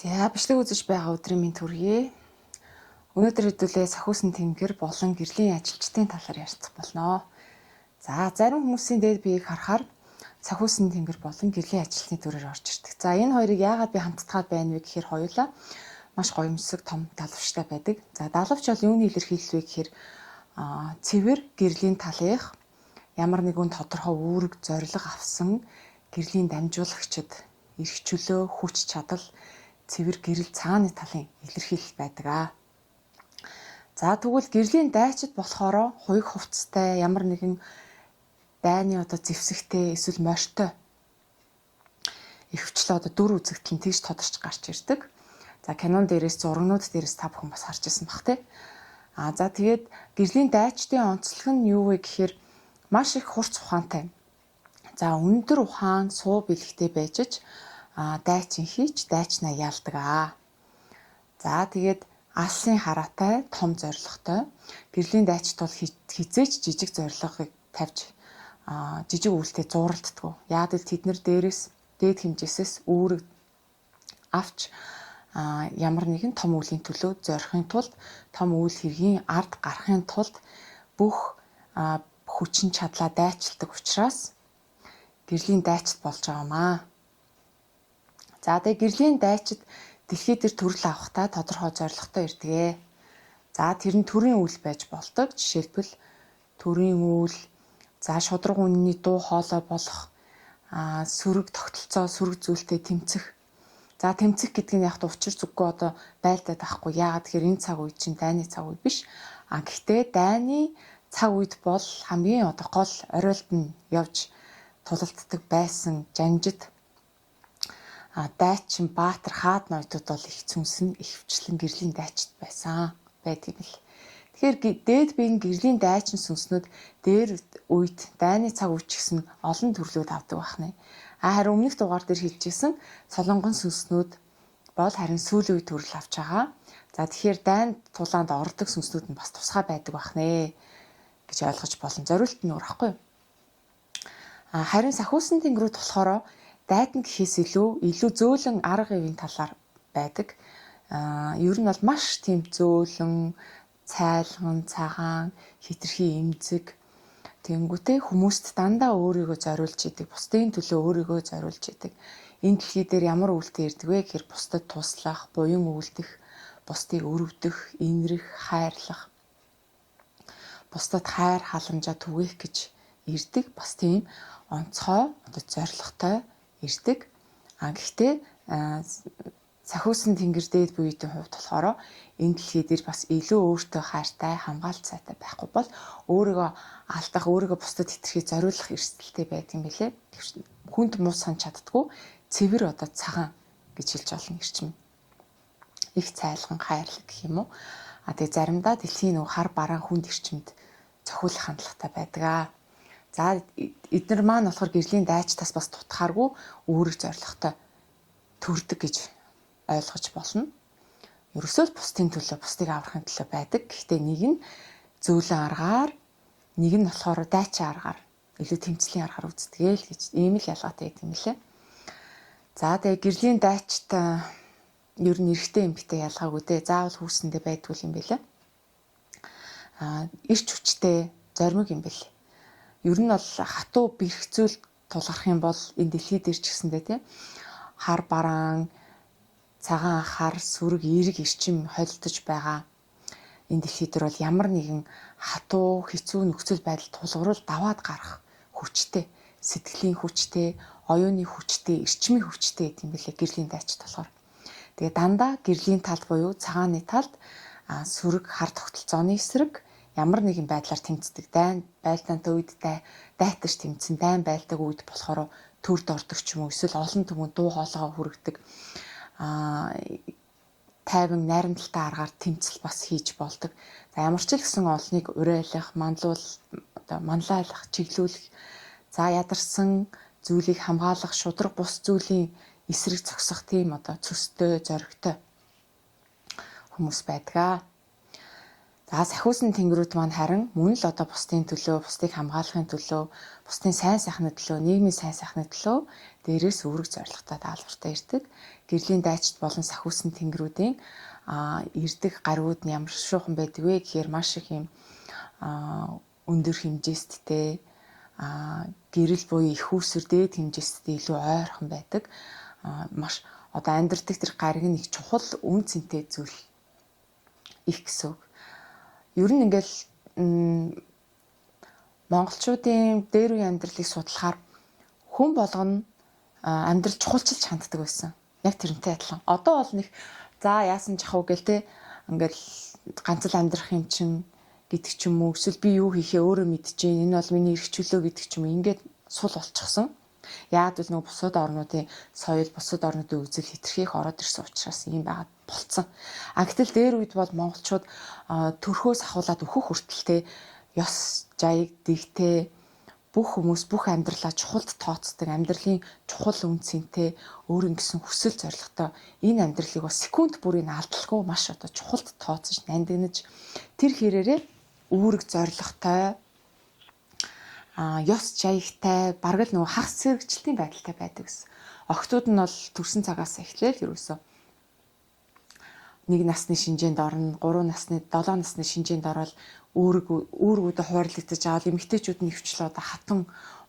За бичлэг үзэж байгаа өдрийн минь төргий. Өнөөдөр хэдүүлээ сахиусан тэнгэр болон гэрлийн ажилчдын талаар ярилцах болно. За зарим хүмүүсийн дээд биеийг харахаар сахиусан тэнгэр болон гэрлийн ажилтны төрөөр орж ирдэг. За энэ хоёрыг яагаад би хамтдаад байна вэ гэхээр хоёулаа маш гоёмсог том далавчтай байдаг. За далавч бол юуны илэрхийлэл вэ гэхээр цэвэр гэрлийн талынх ямар нэгэн тодорхой үүрэг зориг авсан гэрлийн дамжуулагчид эрх чөлөө, хүч чадал, цэвэр гэрэл цааны талын илэрхийлэл байдаг. За тэгвэл гэрлийн дайчид болохоор хуйг хувцастай ямар нэгэн дайны зэвсэгтэй эсвэл морьтой ихэвчлэн дүр үзэгдэл нь тийш тодорч гарч ирдэг. За кинон дээрээс зурагнууд дээрээс та бүхэн бас харж ирсэн бах тий. За тэгээд гэрлийн дайчдын онцлог нь юу вэ гэхээр маш их хурц ухаантай. За өндөр ухаан суу бэлэгтэй байж дайчин хийж дайчнаа яалдаг. За тэгээд алсын хараатай том зорилготой гэрлийн дайчид бол хизээч жижиг зорилгыг тавьж жижиг үйлдэлтэй зууралддаг. Яг л тэд нар дээрээс дээд хэмжээсээс үүрэг авч ямар нэгэн том үеийн төлөө зорихын тулд том үйл хэргийн ард гарахын тулд бүх хүчин чадлаа дайчилдаг учраас гэрлийн дайчид болж байгаамаа. За тэгээ гэрлийн дайчид дэлхий дээр төрөл авахтаа тодорхой зорилготой ирдэг. За тэр нь төрийн үйл байж болдог. Жишээлбэл төрийн үйл, за шудраг үнний дуу хоолой болох, сөрөг тогтолцоо, сөрөг зүйлтэй тэмцэх. За тэмцэх гэдэг нь яг учир зүггүй байлдаад байхгүй. Яагаад тэгэхээр энэ цаг үе чинь дайны цаг үе биш. Гэхдээ дайны цаг үед бол хамгийн гол оройлд нь явж тулалддаг байсан жанжид дайчин баатар хаад ноёдууд бол их цүнс нь ихвчлэн гэрлийн дайчид байдаг юм л. Тэгэхээр дээд биеийн гэрлийн дайчин сүнснүүд дээр үед дайны цаг үеч гэсэн олон төрлүүд авдаг байна. Харин өмнөх дугаар дээр хэлжсэн солонгон сүнснүүд бол харин сүүлийн үе төрөл авч байгаа. За тэгэхээр дайн тулаанд ордог сүнснүүд нь бас тусгай байдаг байна гэж ойлгож болно. Зориулт нь өөр ахгүй юу? Харин сахиусан тэнгэрүүд болохоор дайдан гэхээс илүү зөөлөн арга ивийн талаар байдаг. Ер нь бол маш тийм зөөлөн, цайлган, цагаан, хитрхи эмзэг, тэнгүүтээ хүмүүст дандаа өөрийгөө зориулж идэг, бусдын төлөө өөрийгөө зориулж идэг. Энэ дэлхий дээр ямар үйлдэл ирдэг вэ гэхээр бусдад туслах, буян үйлдэх, бусдыг өрөвдөх, инрэх, хайрлах, бусдад хайр халамжаа түгээх гэж ирдэг. Бас тийм онцгой, зоригтой ирдэг. Гэхдээ сахиусан тэнгэр дээд буйдын хувьд болохоор энэ дэлхий дээр бас илүү өөртөө хайртай, хамгаалцаатай байхгүй бол өөрийгөө алдах, өөрийгөө бусдад хэтэрхий зориулах эрсдэлтэй байдаг юм билээ. Хүнд муу санаж чаддгүй цэвэр цагаан гэж хэлж болно гэрчим. Их цайлган хайрлаг гэх юм уу. Тэгээ заримдаа дэлхийн хар бараан хүнд эрчимд цохиулах хандлагатай байдаг. За эдгээр маань болохоор гэрлийн дайчтаас бас тутахааргүй үүрэг зоригтой төрдөг гэж ойлгож болно. Ерөөсөө л бусдын төлөө, бусдыг аврахын төлөө байдаг. Гэхдээ нэг нь зөөлөн аргаар, нэг нь болохоор дайчин аргаар, илүү тэмцлийн аргаар үздэг л гэж ийм л ялгаатай гэдэг юм лээ. За тэгээ гэрлийн дайчт ер нь эрэгтэй эмэгтэй ялгаагүй дээ. Заавал хүүсэндээ байдгүй юм билээ. Ирч хүчтэй, зоримог юм билээ. Ер нь бол хатуу бэрхцүүл тулгарх юм бол энэ дэлхий дээр ч гэсэндээ тийм хар бараан, цагаан хар, сүрэг, эрг эрчим холилдож байгаа. Энэ дэлхий дээр бол ямар нэгэн хатуу, хэцүү нөхцөл байдал тулгарвал даваад гарах хүчтэй, сэтгэлийн хүчтэй, оюуны хүчтэй, эрчмийн хүчтэй гэдэг юм билээ гэрлийн дайчид болохоор. Тэгээ дандаа гэрлийн талд буюу цагааны талд сүрэг, хар тогтолцооны эсрэг ямар нэгэн байдлаар тэмцдэг. Дайн байлдаантай үед дайтаж тэмцэн, дайн байлдаг үед болохоор төрд ордог ч юм уу, эсвэл олон түмэнд дуу хоолойгоо хүргэдэг. Тайван найрамдалтай аргаар тэмцэл бас хийж болдог. За ямар ч л гэсэн олныг уриалах, манлайлах, чиглүүлэх, за ядарсан зүйлийг хамгаалах, шудраг бус зүйлийн эсрэг зогсох тийм цөстэй, зоригтой хүмүүс байдаг. За сахиусан тэнгэрүүд маань харин мөн л бусдын төлөө, бусдыг хамгаалахын төлөө, бусдын сайн сайхны төлөө, нийгмийн сайн сайхны төлөө дээрээс үүрэг зорилготой даалгавартай ирдэг. гэрлийн дайчид болон сахиусан тэнгэрүүдийн эрдэх гаригууд нь ямар шуухан байдаг вэ гэхээр маш их юм өндөр хэмжээсттэй гэрэл буюу их үүсвэр дээд хэмжээсттэй илүү ойрхон байдаг. Маш одоо амьдардаг тэр гариг нь их чухал үн цэнтэй зүйл их гэсэн үг. Ер нь ингээл монголчуудын дээр үеийн амьдралыг судлахаар хүн болгоно амьдрал чухалчилж ханддаг байсан. Яг тэрнтэй адилхан. Одоо бол нэг за яасан жахав гэл те ингээл ганц л амьдрах юм чин гэдэг ч юм уу. Эсвэл би юу хийхээ өөрөө мэдчихээн. Энэ бол миний эрх чөлөө гэдэг ч юм уу. Ингээд сул болчихсон. Яг л нөгөө бусад орнуудын соёл, бусад орнуудын үзэл хэтэрхийх ороод ирсэн учраас ийм байгаад болцсон. Гэтэл дээр үед бол монголчууд төрхөөс ахуулаад өөхөх хүртэлтэй ёс жаяг дэгтэй бүх хүмүүс бүх амьдралаа чухалд тооцдог, амьдралын чухал үн цэнтэй өөрийн гэсэн хүсэл зорилготой энэ амьдралыг бас секунд бүрийн алдалгүй маш одоо чухалд тооцож нандинаж тэр хэрээрээ үүрэг зорилготой ёс жаягтай бараг л нөгөө хагас зэрэгжилтийн байдалтай байдаг гэсэн. Охтууд нь бол төрсэн цагаас эхлээл ерөөсөө 1 насны шинжээнд орно, 3 насны, 7 насны шинжээнд ороод үүргүүдэд хуваарлагдаж аваад эмэгтэйчүүд нь хвчлээ одоо хатан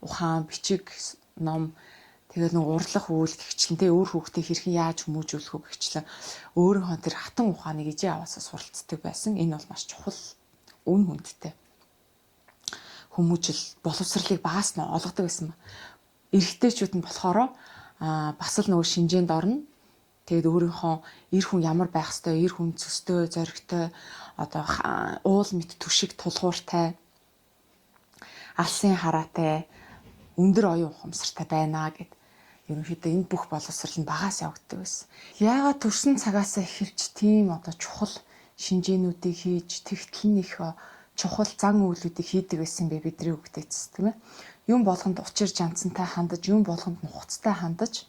ухаан, бичиг, ном тэгээд нэг урлах үйл гихчлэн тэ өөр хүүхдээ хэрхэн яаж хүмүүжүүлэх вэ гихчлэн өөрийнхөө тэр хатан ухааныг ижээ аваасаа суралцдаг байсан. Энэ бол маш чухал үн хүндтэй. Хүмүүжил боловсролыг багаас нь олгодог байсан. Эрэгтэйчүүд нь болохоор бас л нөгөө шинжээнд орно. Тэгээд өөрийнхөө эр хүн ямар байх ёстой, эр хүн цөстэй, зоригтой, одоо уул мэт түшиг тулгууртай, алсын хараатай, өндөр оюун ухамсартай байна гэд. Ерөнхийдөө энэ бүх боловсрол нь багаас явагддаг байсан. Яагаад төрсэн цагаасаа эхэлж тийм одоо чухал шинжээнүүдийг хийж, тэгтэл их чухал зан үйлүүдийг хийдэг байсан бэ бидний үгтэйц тийм ээ. Юм болгонд учир жанцантай хандаж, юм болгонд нухацтай хандаж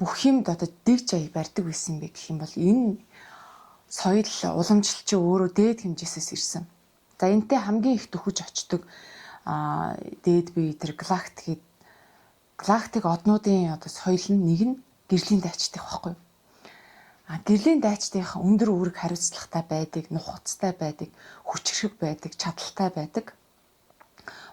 бүх юмд одоо дэг жаяг барьдаг байсан бэ гэх юм бол энэ соёл уламжлалт чи өөрөө дээд хэмжээсээс ирсэн. За энтэй хамгийн их төхөж очдог дээд бие тэр галактик однуудын одоо соёл нь нэг нь гэрлийн дайчдын багхгүй. Гэрлийн дайчдынх өндөр үүрэг хариуцлагатай байдаг, нухацтай байдаг, хүчрхэг байдаг, чадaltaй байдаг.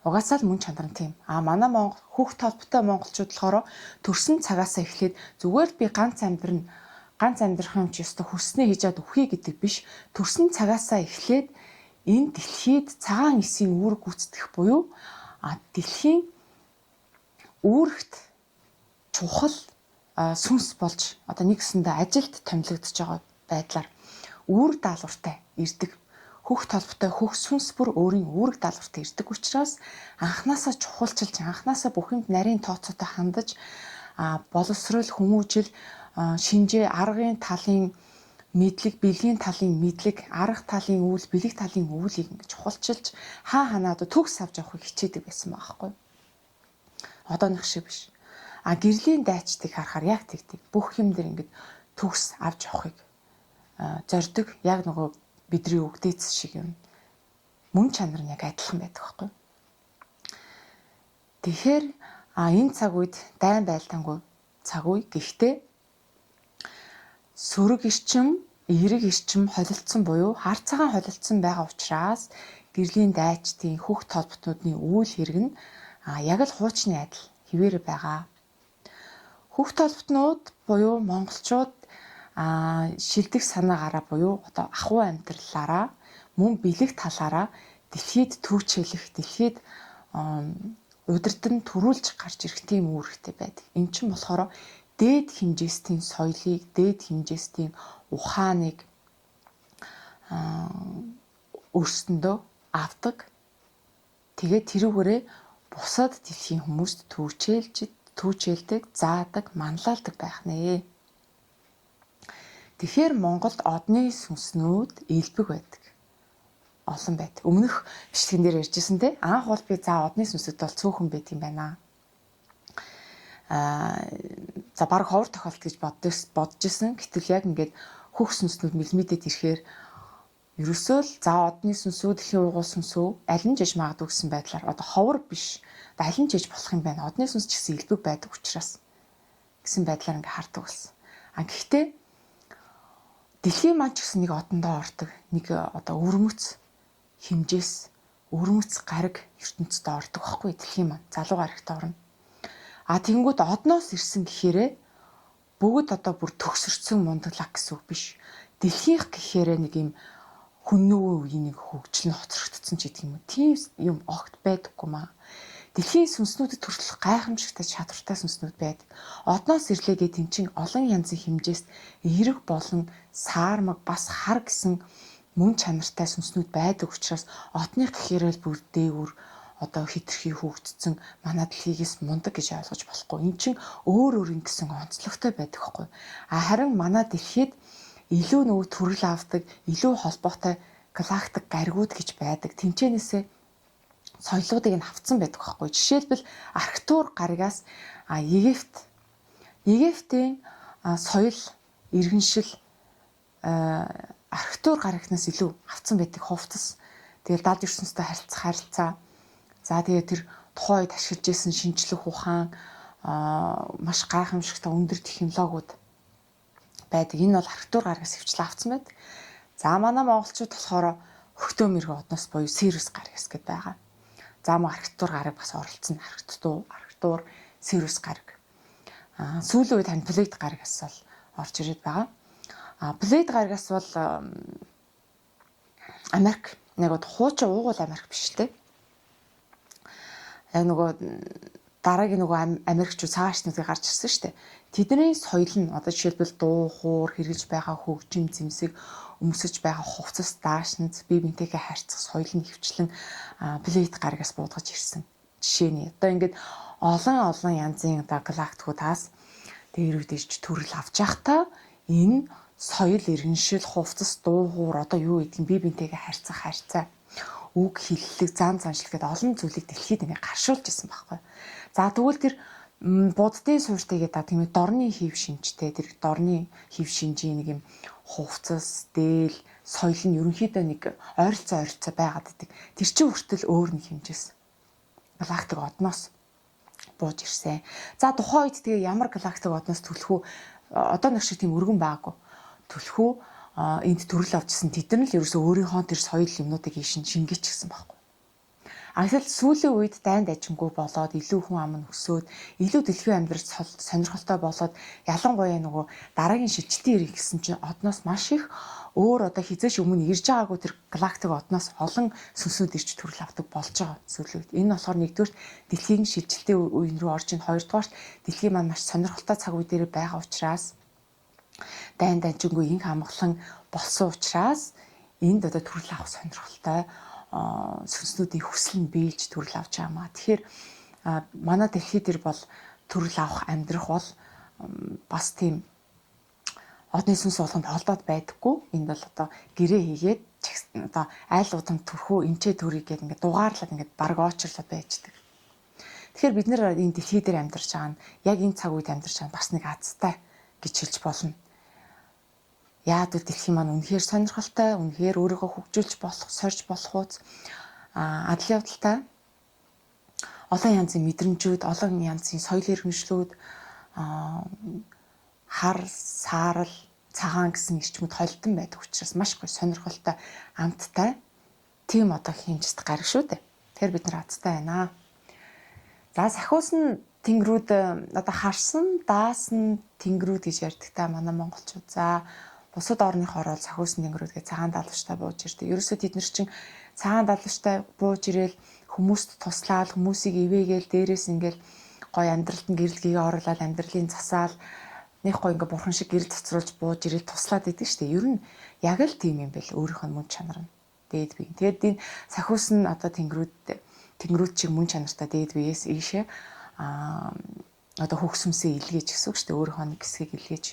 Угаасаа л мөн чанар нь тийм. Манай хүүхд толботой монголчууд болохоор төрсэн цагаасаа эхлээд зүгээр би ганц амьдрах юм чи ёстой хүснээ хийжээд өхье гэдэг биш. Төрсэн цагаасаа эхлээд энэ дэлхийд цагаан эсийн үүрэг гүйцэтгэх буюу дэлхийн үүрэгт чухал сүнс болж одоо нэгсэндээ ажилд томилогдож байгаа байдлаар үүрэг даалгавартай ирдэг. Хүүхд толботой хөх сүнс бүр өөрийн үүрэг даалгаварт ирдэг учраас анханасаа чухалчилж анханасаа бүх юмд нарийн тооцоотой хандаж боловсрол хүмүүжил шинжээ аргын талын мэдлэг бэлгийн талын мэдлэг арга талын үйл бэлэг талын үйлийг ингэж чухалчилж ханаа одоо төгс авч явахыг хичээдэг байсан байхгүй. Одооных шиг биш. Гэрлийн дайчдыг харахаар яг тэгдэг. Бүх юм дээр ингэж төгс авч явахыг зорддог. Яг нөгөө бидний үгдээц шиг юм. Мөн чанар нь яг адилхан байдаг байхгүй. Тэгэхээр энэ цаг үед дайн байлдаангүй цаг үе. Гэхдээ сөрөг эрчим, эерэг эрчим холилдсон буюу хар цагаан холилдсон байгаа учраас гэрлийн дайчдын хүүхд толботнуудын үйл хэрэг нь яг л хуучны адил хിവэр байгаа. Хүүхд толботнууд буюу монголчууд шилдэг санаагаараа буюу одоо ахуй амьдралаараа мөн бэлэг талаараа дэлхийд түүчээлэх, дэлхийд удирдан төрүүлж гарч ирэх тийм үүрэгтэй байдаг. Энэ чинь болохоор дээд хэмжээстийн соёлыг, дээд хэмжээстийн ухааныг өөрсөндөө авдаг. Тэгээд тэрүүгээрээ бусад дэлхийн хүмүүст түүчээлдэг, заадаг, манлайлдаг байх нэ. Тэгэхээр Монголд одны сүнснүүд элбэг байдаг. Олон байдаг. Өмнөх бичлэгэн дээр ярьжсэн те анх бол би за одны сүнсэд бол цөөхөн байт юм байна. За баг ховор тохиолт гэж бодож исэн. Гэтэл яг ингээд хөх сүнснүүд мэлмидэд ирэхээр ерөөсөө л за одны сүнсүүд, дэлхийн угуул сүнсөө аль нь жиж магадгүй гэсэн байдлаар одоо ховор биш. Аль нь жиж болох юм байна. Одны сүнс ч гэсэн элбэг байдаг учраас. гэсэн байдлаар ингээ хардаг болсон. Гэхдээ дэлхийн маань ч гэсэн нэг одондоо ордог нэг одоо өвөрмөц хэмжээс өвөрмөц гариг ертөнцид ордог байхгүй дэлхийн маань залуу гаригт орно. Тэгэнгүүт одноос ирсэн гэхээрээ бүгд одоо бүр төгсөрцөн мундаглах гэсэн үг биш. Дэлхийх гэхээрээ нэг юм хүннүү үеийн нэг хөгжил нь хоцрогдсон ч гэдэг юм уу. Тийм юм огт байдаггүй маа. Дэлхийн сүнснүүдэд хүртэл гайхамшигтай чадвартай сүнснүүд байдаг. Одноос ирлээгээ тэнцэн олон янзын хэмжээс эерэг болон саармаг бас хар гэсэн мөн чанартай сүнснүүд байдаг учраас одных гэхээрээ бүр дээгүр одоо хитрхи хөгжсөн манай дэлхийгээс мундаг гэж ойлгож болохгүй. Эн чинь өөр ингэсэн онцлогтой байдаг хгүй. Харин манай дэлхийд илүү нөгөө төрөл авдаг, илүү холбоотой галактик гаригууд гэж байдаг. Тэнцэнээсээ соёлуудыг нь авцсан байдаг байхгүй. Жишээлбэл Арктур гаригаас Египтийн соёл, иргэншил Арктур гаригнаас илүү авцсан байдаг хувцас. Тэгэл далд ертөнцтэй харилцаа. За тэгээ тэр тухайн үед ашиглаж байсан шинжлэх ухаан маш гайхамшигтай өндөр технологиуд байдаг. Энэ бол Арктур гаригаас хвчлэн авцсан байдаг. За манай монголчууд болохоор Хөхтөө мэрэгэн одноос буюу Сириус гаригаас гэдэг байгаа. За мөн Арктур гариг бас оролцсон. Арктур, Сириус гариг. Сүүлийн үед тань Плейд гаригаас бол орж ирээд байгаа. Плейд гаригаас бол Америк нэг хуучин уугуул Америк биш үү? Яг нөгөө дараагийн нөгөө Америкчууд цаашнуудыг гарч ирсэн шүү дээ. Тэдний соёл нь одоо жишээлбэл дуу хуур хэрэгж байгаа хөгжим зэмсэг өмсөж байгаа хувцас даашинз бие биентэйгээ харьцах соёл нь хөвчлэн плейт гаригаас буудгаж ирсэн. Жишээ нь одоо ингээд олон янзын одоо галактикуудаас дээр үед ирж төрөл авч явахдаа энэ соёл иргэншил хувцас дуу хуур одоо юу гэдгийг бие биентэйгээ харьцах харьцаа үг хэллэг зан заншил гэдэг олон зүйлийг дэлхийд ингээ гаршуулж ирсэн байхгүй. За тэгвэл тэр буддын суурьтайгээ тийм ээ дорны хэв шинжтэй тэр дорны хэв шинжийн нэг юм хувцас, дээл, соёл нь ерөнхийдөө нэг ойролцоо байгаад байдаг. Тэр чинь хүртэл өөр нэг хэмжээс галактик одноос бууж ирсэн. За тухайн үед тэгээ ямар галактик одноос төлөх үү? Одоо нэг шиг тийм өргөн байгаагүй. Төлөх үү? Энд төрөл авчихсан тэд нар л ерөөсөө өөрийнхөө тэр соёл юмнуудыг шингээж гисэн байхгүй. Тэгэл сүүлийн үед дайнд ажингүй болоод илүү хүн ам нь өсөөд илүү дэлхийн амьдрал сонирхолтой болоод ялангуяа нөгөө дараагийн шилжилтийн ирэх гэсэн чинь одноос маш их өөр одоо хизээш өмнө ирж байгаагүй тэр галактик одноос олон сүнснүүд ирж төрөл авдаг болж байгаа сүүлийн үед. Энэ болохоор нэгдүгээр дэлхийн шилжилтийн үеийн рүү орж ийн, хоёрдугаар дэлхийн маань маш сонирхолтой цаг үе дээр байгаа учраас дайнд ажингүй инх амгалан болсон учраас энд одоо төрөл авах сонирхолтой сүнснүүдийн хүсэл нь биелж төрөл авч байгаамаа. Тэгэхээр манай дэлхий дээр бол төрөл авах амьдрах бол бас тийм одны сүнс болгонд холдоод байдаггүй. Энд бол одоо гэрээ хийгээд одоо айл удаан төрхөө эмчээ төрийг гээд ингээд дугаарлаад ингээд баг очрлоод байждаг. Тэгэхээр бид нэр энэ дэлхий дээр амьдарч байгаа нь яг энэ цаг үед амьдарч байгаа бас нэг азтай гэж хэлж болно. Яад үл дэлхийн маань үнэхээр сонирхолтой, үнэхээр өөрийгөө хөгжүүлж болох, сорж болох үз адал явдалтай олон янзын мэдрэмжүүд, олон янзын соёл иргэншлүүд хар, саарл, цагаан гэсэн ирчмүүд холдсон байдаг учраас маш гоё сонирхолтой, амттай тийм одоо хэмжээст гараг шүү дээ. Тэгэхээр бид нар азтай байна. За сахиусан тэнгэрүүд одоо харсан, даасан тэнгэрүүд гэж ярьдаг та манай монголчууд. За бусад орныхоор бол сахиусан тэнгэрүүд гэж цагаан далавчтай бууж ирдэг. Ерөөсөө тэд нар чинь цагаан далавчтай бууж ирээл хүмүүст туслаад хүмүүсийг ивээгээл дээрээс ингээл гоё амьдралд нь гэрэлгээ оруулаад амьдралын засаал нэг гоё ингээ бурхан шиг гэрэл цоцруулж бууж ирээл туслаад идэг штеп. Ер нь яг л тийм юм бэл өөрийнх нь мөн чанар нь дээд бие. Тэгээд энэ сахиусан одоо тэнгэрүүд шиг мөн чанартай дээд биеэс ийшээ одоо хөгсөмсөө илгээж гэсэн үг штеп. Өөрийнхөө нэг хэсгийг илгээж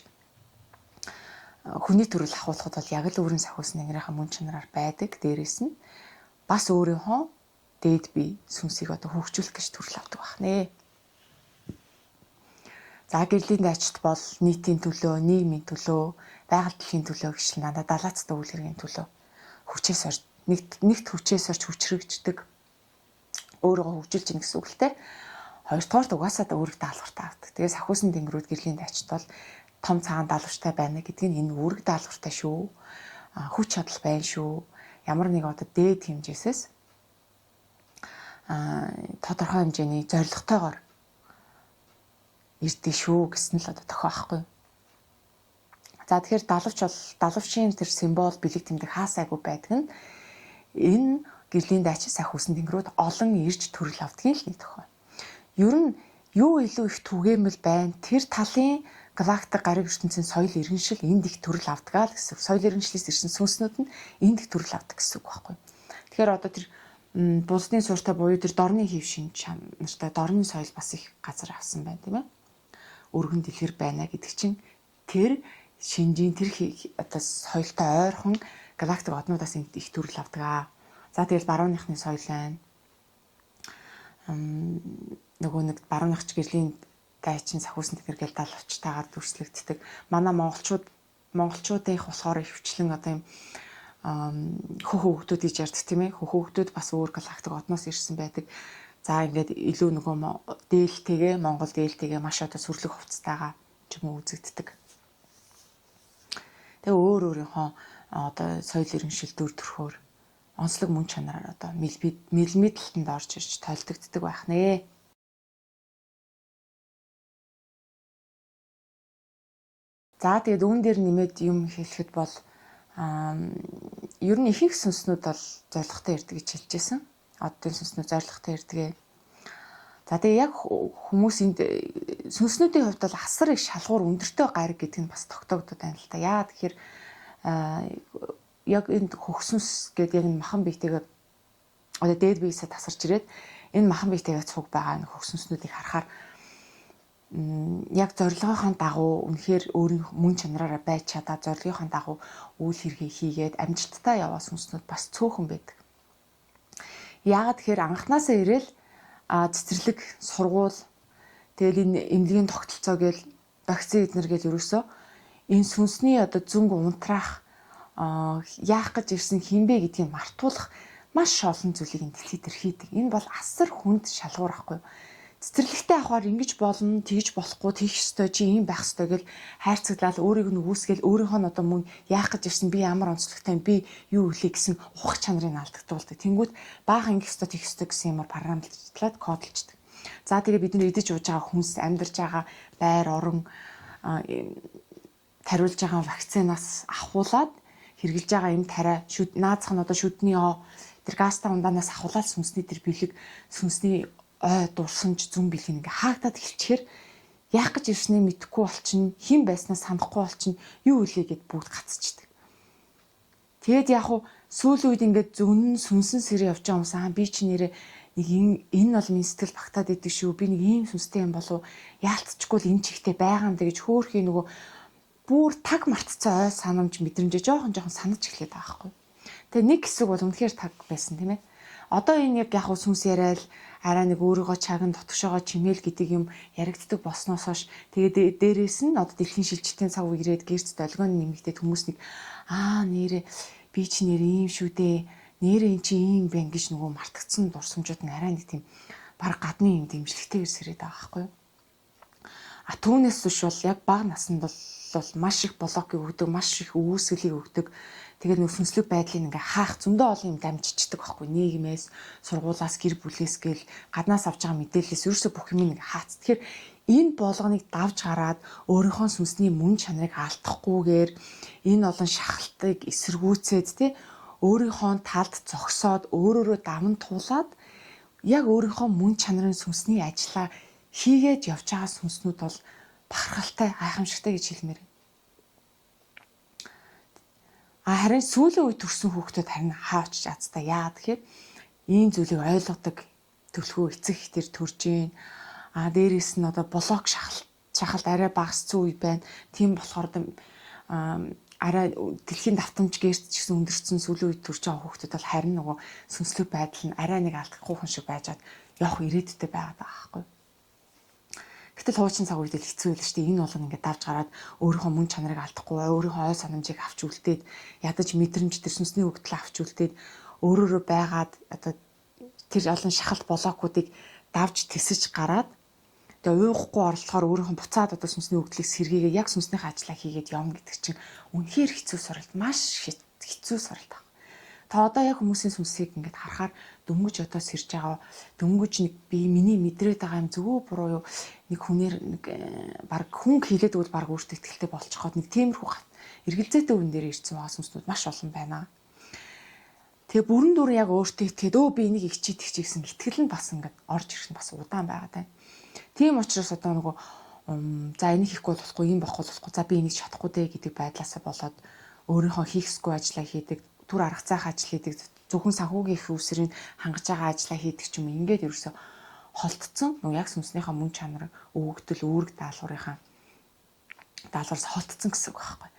хүний төрөл ахуулахад бол яг л өөрийн сахиусан тэнгэрийнхаа мөн чанараар байдаг. Дээрээс нь бас өөрийнхөө дээд бие сүнсийг одоо хөгжүүлэх гэж төрөл авдаг байна. За гэрлийн дайчид бол нийтийн төлөө, нийгмийн төлөө, байгаль дэлхийн төлөө гэж надад далаацтай үйл хэргийн төлөө хүчээс орж нэгт хүчээс орж хүчрэгждэг өөрийгөө хөгжүүлж гин гэсэн үг л те. Хоёрдугаарт угаасаа үүрэг даалгавартай авдаг. Тэгээ сахиусан тэнгэрүүд гэрлийн дайчид бол том цагаан даалгавартай байна гэдг нь энэ үүрэг даалгавартай шүү. Хүч чадал байна шүү. Ямар нэг одоо дээд хэмжээсээс тодорхой хэмжээний зорилготойгоор ирдэг шүү гэсэн л одоо тохио ахгүй. За тэгэхээр далавчийн тэр символ бэлэг тэмдэг хаасайгүй байдаг нь энэ гэрлийн дайчин сахиусан тэнгэрүүд олон ирж төрөл авдгийн л нэг тохио. Ер нь юу илүү их түгээмэл байна тэр талын галактик гариг ертөнцийн соёл иргэншил энд их төрөл авдаг л гэсэн. Соёл иргэншлээс ирсэн сүнснүүд нь энд их төрөл авдаг гэсэн үг байхгүй. Тэгэхээр одоо тэр булсны суурьтай буюу тэр дорны хэв шинж нартай дорны соёл бас их газар авсан байна тийм ээ. Өргөн дэлгэр байна гэдэг чинь тэр шинжийн тэр одоо соёлтой ойрхон галактик однуудаас их төрөл авдаг. За тэгэл барууныхны соёл байна. Нөгөө нэг барууных гэрлийн дайчин сахиусан тэнгэр гэл далавчтайгаар дүрслэгддэг. Манай монголчуудын их болохоор хөвчлэн одоо юм хөх хөвгтүүд гэж ярьдаг тийм ээ. Хөх хөвгтүүд бас өөр галактик одноос ирсэн байдаг. За ингээд илүү нөгөө дээлтэйгээ Монгол дээлтэйгээ маш одоо сүрлэг хувцастайгаа ч юм уу үзэгддэг. Тэгээ өөрийнхөө одоо соёл иргэншил дүр төрхөөр онцлог мөн чанараар одоо мэлмэдэлтэнд орж ирж тойлдогддог байх нэ. За тэгээд үүн дээр нэмээд юм хэлэхэд бол ер нь ихэнх сүнснүүд бол зоригтой ирдэг гэж хэлжсэн. Оддын сүнснүүд зоригтой ирдэг. За тэгээ яг хүмүүс энд сүнснүүдийн хувьд бол асар их шалгуур өндөртэй гариг гэдэг нь бас тогтоогдод байна л да. Яа тэгэхээр яг энд хөхсүнс гэдэг яг махан биетэйгээ одоо дээд биесээ тасарч ирээд энэ махан биетэйгээ цуг байгаа хөхсүнснүүдийг харахаар яг зорилгынхаа дагуу үнэхээр өөрийн мөн чанараараа байж чадаа зорилгынхаа дагуу үйл хэргийг хийгээд амжилттай яваа сүнснүүд бас цөөхөн байдаг. Яагаад тэгэхээр анханасаа ирээл цэцэрлэг сургуул тэгэл энэ эмнэлгийн тогтолцоо гээл вакцин эднэр гээл ерөөсөө энэ сүнсний одоо зүнг унтраах яах гэж ирсэн хинбэ гэдгийг мартуулах маш олон зүйлийг энэ дэлхий дээр хийдэг. Энэ бол асар хүнд шалгуур ахгүй. Цэцэрлэгтэй авахаар ингэж болно, тэгж болохгүй, тэгэх ёстой, чи ийм байх ёстой гэл хайрцаглал өөрийг нь үүсгээл өөрийнхөө нь одоо мөн яах гэж ирсэн би ямар онцлогтой би юу үлээ гэсэн ухах чанарыг алдагдуулдаг. Тэнгүүд баах ингэх ёстой, тэгэх ёстой гэсэн юмар програмчлаад кодолчдаг. За тэгээ бид нэр идэж ууж байгаа хүнс, амьдарч байгаа байр орон тариулж байгаа вакцинаас ахуулаад хэрглэж байгаа юм тариа наазах нь одоо шүдний тэр гаста ундаанаас ахуулаад сүнсний тэр бэлэг сүнсний ой дурсамж зүн бэлэг ингээ хаагдаад эхэлчихээр яах гэж ирснээ мэдэхгүй болчихно, хэн байснаа санахгүй болчихно, юу үлээ гэд бүгд гацчихдаг. Тэгэд яг хуу сүүлийн үед ингээд зүнэн сүнсэн сэрээ явж байгаа юмсан би чи нэрээ нэг энэ бол минь сэтгэл багтаад идэг шүү, би нэг ийм сүнстэй юм болов яалтчихгүй л энэ чихтэй байгаа юм даа гэж хөөхий нөгөө бүр таг мартцсан ой санамж мэдрэмжээ жоохон санаж эхлэх байгаа байхгүй. Тэгээ нэг хэсэг бол үнэхээр таг байсан тийм ээ. Одоо энэ яг сүнс яриад арай нэг өөрийгөө чаган дотгошоогоо чимээл гэдэг юм яригддаг болсноос хойш тэгээд дээрээс нь одоо дэлхийн шилжилтийн цаг үе ирээд гэрц долгион нэмэгдээд хүмүүс нэг нэрээ би чи нэр ийм шүү дээ нэрээ эн чи ийм байна гэж нөгөө мартагдсан дурсамжууд нь арай нэг тийм баг гадны юм дэмжлэгтэйгээр сэрээд байгаа байхгүй юу. Түүнээс биш бол яг бага наснд бол маш их блокийг өгдөг, маш их үүсгэлийг өгдөг. Тэгээд нөх сүнслэг байдлыг ингээ хаах зөндөө олон юм дамжичдаг байхгүй. Нийгмээс, сургуулаас, гэр бүлээс гээл гаднаас авч байгаа мэдээлэлээс ерөөсөө бүх юм ингээ хаац. Тэгэхээр энэ болгоныг давж гараад өөрийнхөө сүнсний мөн чанарыг алдахгүйгээр энэ олон шахалтыг эсэргүүцээд тий өөрийнхөө талд зогсоод өөрөөрөө даван туулаад яг өөрийнхөө мөн чанарын сүнсний ажлаа хийгээд явж байгаа сүнснүүд бол бахархалтай, гайхамшигтай гэж хэлмээр. Харин сүүлийн үед төрсэн хүүхдүүд харин хаавч чадтай яа тэгэхээр ийм зүйлийг ойлгодог төлхөө эцэг ихтер төрж гин. Дээрээс нь одоо блок шахалт арай багассан үе байна. Тийм болохоор арай дэлхийн давтамж гэрч гэсэн өндөрцөн сүүлийн үед төрж байгаа хүүхдүүд бол харин нөгөө сүнслэг байдал нь арай нэг алдахгүй хүн шиг байжгаад явах ирээдүйтэй байгаад байгаа байхгүй. Гэтэл хуучин цаг үед л хэцүү байл шүү дээ. Энэ болгон ингээд давж гараад өөрийнхөө мөн чанарыг алдахгүй, өөрийнхөө ой санамжийг авч үлдээд, ядаж мэдрэмж төр сүнсний өгдөл авч үлдээд, өөрөөрөө байгаад одоо тэр олон шахалт блокуудыг давж тэсэж гараад тэгээ уухгүй орлохоор өөрийнхөө буцаад одоо сүнсний өгдлийг сэргийгээ яг сүнснийхээ ажлаа хийгээд явна гэдэг чинь үнэхээр хэцүү суралт, маш хэцүү суралт баг. Та одоо яг хүмүүсийн сүнсийг ингээд харахаар дөнгөж одоо сэрж байгаа, дөнгөж нэг би миний мэдрээд байгаа юм зөвөө буруу юу, нэг хүнээр нэг баг хүн хилээд өгвөл баг өөртөө ихтэй болчиход нэг тиймэрхүү эргэлзээтэй үн дээр ирсэн байгаа сүнснүүд маш олон байна. Тэгээ бүрэн дүр яг өөртөө итгээд би энийг ихчээд гэсэн итгэл нь бас ингээд орж ирэх нь бас удаан байгаа тань. Тийм учраас одоо нөгөө за энийг хийхгүй болохгүй, юм болохгүй болохгүй, за би энийг чадахгүй дээ гэдэг байдлаасаа болоод өөрийнхөө хийхсгүй ажлаа хийдэг, түр арга цаах ажил хийдэг, зөвхөн санхүүгийн их үсрийг хангаж байгаа ажлаа хийдэг ч юм уу. Ингээд ерөөсө холтцсон нөгөө яг сүнснийхээ мөн чанар өвөгдөл үүрэг даалгаврынхаа даалгавраас холтцсон гэсэн үг байхгүй.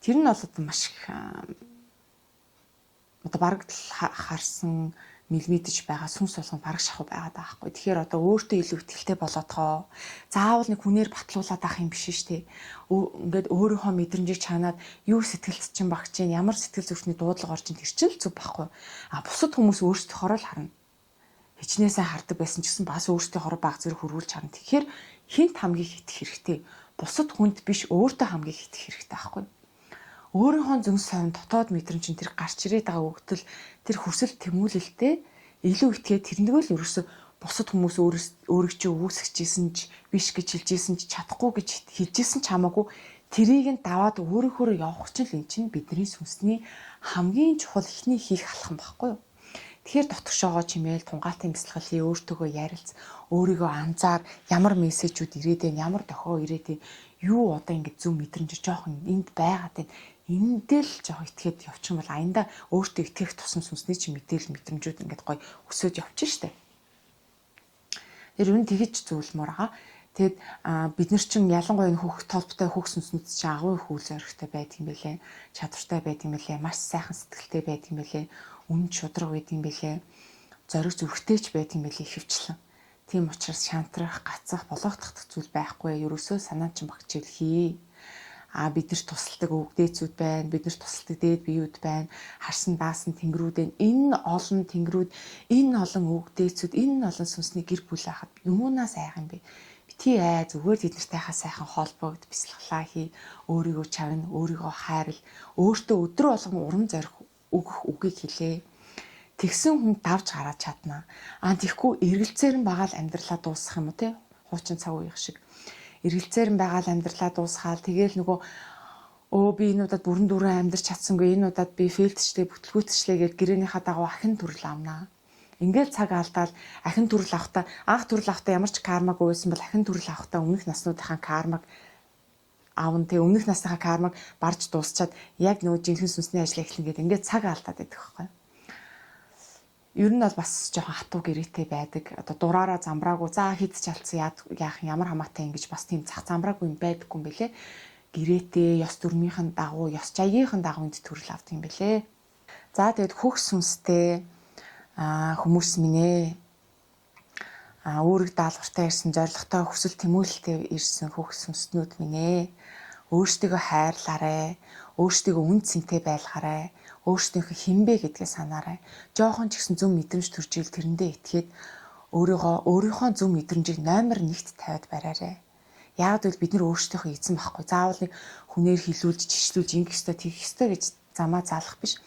Тэр нь бол одоо маш их одоо бараг харсан мэдэж байгаа сүнс болгон бараг шахуу байгаад байгаа байхгүй. Тэгэхээр одоо өөртөө илүү ихтэй болоодхоо заавал нэг хүнээр батлуулаад авах юм биш шүү дээ. Ингээд өөрийнхөө мэдрэмжийг чанаад юу сэтгэлд чинь багч чинь ямар сэтгэл зүрхний дуудлага орж ин тэр чинь л зүг байхгүй. Бусад хүмүүс өөрсдийнхөө л харна. Хичнээн хардаг байсан ч гэсэн бас өөрсдийнхөө баг зэрэг хөрвүүлж харна. Тэгэхээр хинт хамгийн хитэх хэрэгтэй. Бусад хүнд биш өөртөө хамгийн хитэх хэрэгтэй байхгүй. Өөрийнхөө зөв сон дотоод мэдрэмж чинь тэр гарч ирээд байгаа өгдөл тэр хүсэл тэмүүлэлтэй илүү итгээд тэрнэгээ л ерөөсө бусад хүмүүс өөрийг чи үүсгэжсэн ч биш гэж хэлжсэн ч чадахгүй гэж хэлжсэн ч хамаагүй тэрийг нь даваад өөрийнхөө явах чинь л эн чинь бидний сүнсний хамгийн чухал ихний хийх алхам байхгүй юу. Тэгэхээр дотгошоогоо чимээл тунгаалтын бясалгал хий, өөртөөгөө ярилц, өөрийгөө анзаар, ямар мессежүүд ирээд байна, ямар дохио ирээд байна, юу одоо ингэ зөв мэдрэмж жоохон энд байгаад байна. Эндэл жоохон итгээд явчих юм бол аянда өөртөө итгэх тусам сүнсний чинь мэдээлэл мэдрэмжүүд ингээд гоё өсөж явчих штэ. Тэр юу тэгэж зөвлөмөр байгаа. Тэгэд бид нар чинь ялангуяа хөх толботой хөх сүнснүүд чинь агуу их үйл зоригтой байдаг юм байлээ. Чадвартай байдаг юм байлээ. Маш сайхан сэтгэлтэй байдаг юм байлээ. Үн чудраг байдаг юм байлээ. Зориг зүрхтэйч байдаг юм байлээ хөвчлэн. Тийм учраас шантрах, гацах, болохдох зүйл байхгүй. Ерөөсөө санаа чинь багчил хий. Биднэрт тусалдаг өвгдээцүүд байна, биднэрт тусалдаг дээд биеуд байна, харсан даасан тэнгэрүүд байна. Энэ олон тэнгэрүүд, энэ олон өвгдээцүүд, энэ олон сүнсний гэр бүл хахад юунаас айх юм бэ? Бити зүгээр тэднэртэйхээ сайхан холбогд, бясалгалаа хий, өөрийгөө чавна, өөрийгөө хайрл, өөртөө өдрө болгон урам зориг өгөх үгийг хэлээ. Тэгсэн хүн давж гараад чадна. Тэгэхгүй эргэлзээр нь багаал амьдралаа дуусгах юм уу те? Хуучин цаг үеих шиг. Эргэлзээр нь байгаа л амьдралаа дуусгаал тэгээл нөгөө би энэ удаад бүрэн дүүрэн амьдарч чадсангүй, энэ удаад би фейлдчлээ, бүтлгүүтчлээ гэж гэрээнийхаа дагуу ахин төрөл авнаа. Ингээл цаг алдаал ахин төрөл авахта анх төрөл авахта ямар ч кармаг үйсэн бол ахин төрөл авахта өмнөх наснуудынхаа кармаг аавн тэг өмнөх насныхаа кармаг барж дуусчаад яг нөгөө жинхэнэ сүнсний ажил эхлэн гэдэг ингээд цаг алдаад байдаг байхгүй. Ер нь бол бас жоохон хатуу гэрээтэй байдаг. Одоо дураараа замбраагүй за хид чалцсан яах ямар хамаатай ингэж бас тийм цах замбраагүй юм байдаггүй юм бэлээ. Гэрээтэй, ёс дүрмийнхэн дагуу, ёс жагийнхэн дагуу энд төрөл авдаг юм бэлээ. За тэгэд хөх сүнстэй хүмүүс минь өөрийг даалгавартай ирсэн, зоригтой хүсэл тэмүүлэлтэй ирсэн хөх сүнснүүд минь өөрсдийгөө хайрлаарай, өөрсдийгөө үн цэнтэй байлгаарай, өөрсдийнхөө хинбэ гэдгээ санаарай. Жохон ч гэсэн зөв мэдрэмж төрж ил тэрэндээ итгээд өөрийнхөө зөв мэдрэмжийг номер 1-т тавиад бариарай. Яг л бид нар өөрсдийнхөө эзэн байхгүй. Заавал нэг хүнээр хилүүлж, жишлүүлж ингэх ёстой, тэгэх ёстой гэж замаа заалах биш.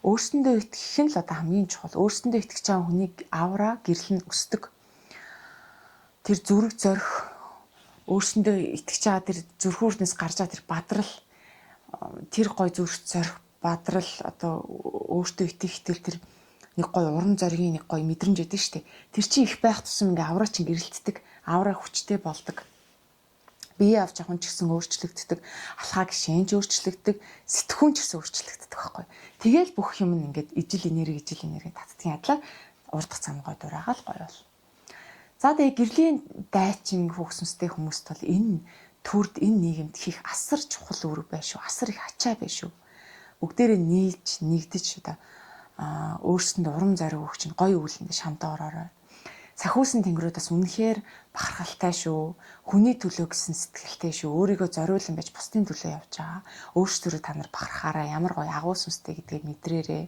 Өөрсөндөө итгэх нь л одоо хамгийн чухал. Өөрсөндөө итгэж байгаа хүнийг авраа гэрлэн өсдөг. Тэр зүрэг зорих өөрсөндөө итгэж байгаа тэр зүрхүүрнээс гарч байгаа тэр бадрал, тэр гой зүрх зорих бадрал одоо өөртөө итгэхтэл тэр нэг гой урам зоригийн нэг гой мэдрэмж өгдөө штэ. Тэр чинь их байх тусам ингээ авраа чинь гэрэлтдэг, авраа хүчтэй болдог. Бие авч явах нь ч гэсэн өөрчлөгддөг, алхаа гişэн ч өөрчлөгддөг, сэтгүүн ч гэсэн өөрчлөгддөг байхгүй. Тэгээл бүх юм ингээд ижил энерги татдгийн адлаар урдах зам гой дураагаа л гоё бол. За тэгээ гэрлийн дайчин хөгсөмстэй хүмүүст бол энэ төрд энэ нийгэмд хийх асар чухал үүрэг байш шүү. Асар их ачаа байш шүү. Бүгдээрээ нийлж нэгдэж одоо өөрсөндөө урам зориг өгч чинь гоё үйлэндээ шамтаа ороорой. Сахиусан тэнгэрүүдээс үнэхээр бахархалтай шүү. Хүний төлөө гэсэн сэтгэлтэй шүү. Өөрийгөө зориулсан байж бусдын төлөө явж байгаа. Өөрсдөө та нар бахархаарай. Ямар гоё агуу сүнстэй гэдгийг мэдрээрэй.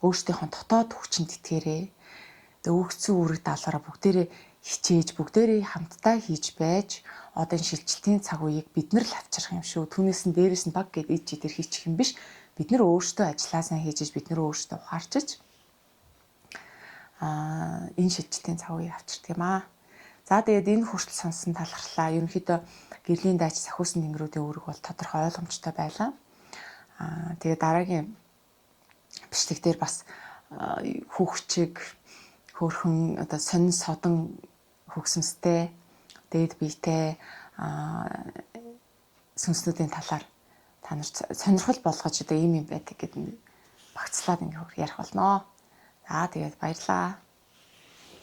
Өөрсдийнхөө дотоод хүчинд итгээрэй. өгөгдсөн үүрэг даалгаараа бүгдээрээ хичээж бүгдээрээ хамтдаа хийж байж одоо энэ шилжилтийн цаг үеийг бид нар л авчрах юм шүү. Түүнээс нь дээрэс нь баг гэдэг ид чидэр хийчих юм биш. Бид нар өөрсдөө ажилласаа хийж бид нар өөрсдөө ухаарчиж энэ шилжилтийн цаг үеийг авчирдаг юм аа. За тэгээд энэ хүртэл сонсон талархлаа. Ерөнхийдөө гэрлийн дайч сахиусан тэнгэрүүдийн үүрэг бол тодорхой ойлгомжтой байлаа. Тэгээд дараагийн бичлэг дээр бас хүүхчиг хөөрхөн одоо сонин содон хөгсөмстэй дээд биетэй сүнслүүдийн талаар та нар сонирхол болгож одоо ийм юм байдаг гэдэг багцлаад ингээ ярих болно. За тэгээд баярлалаа.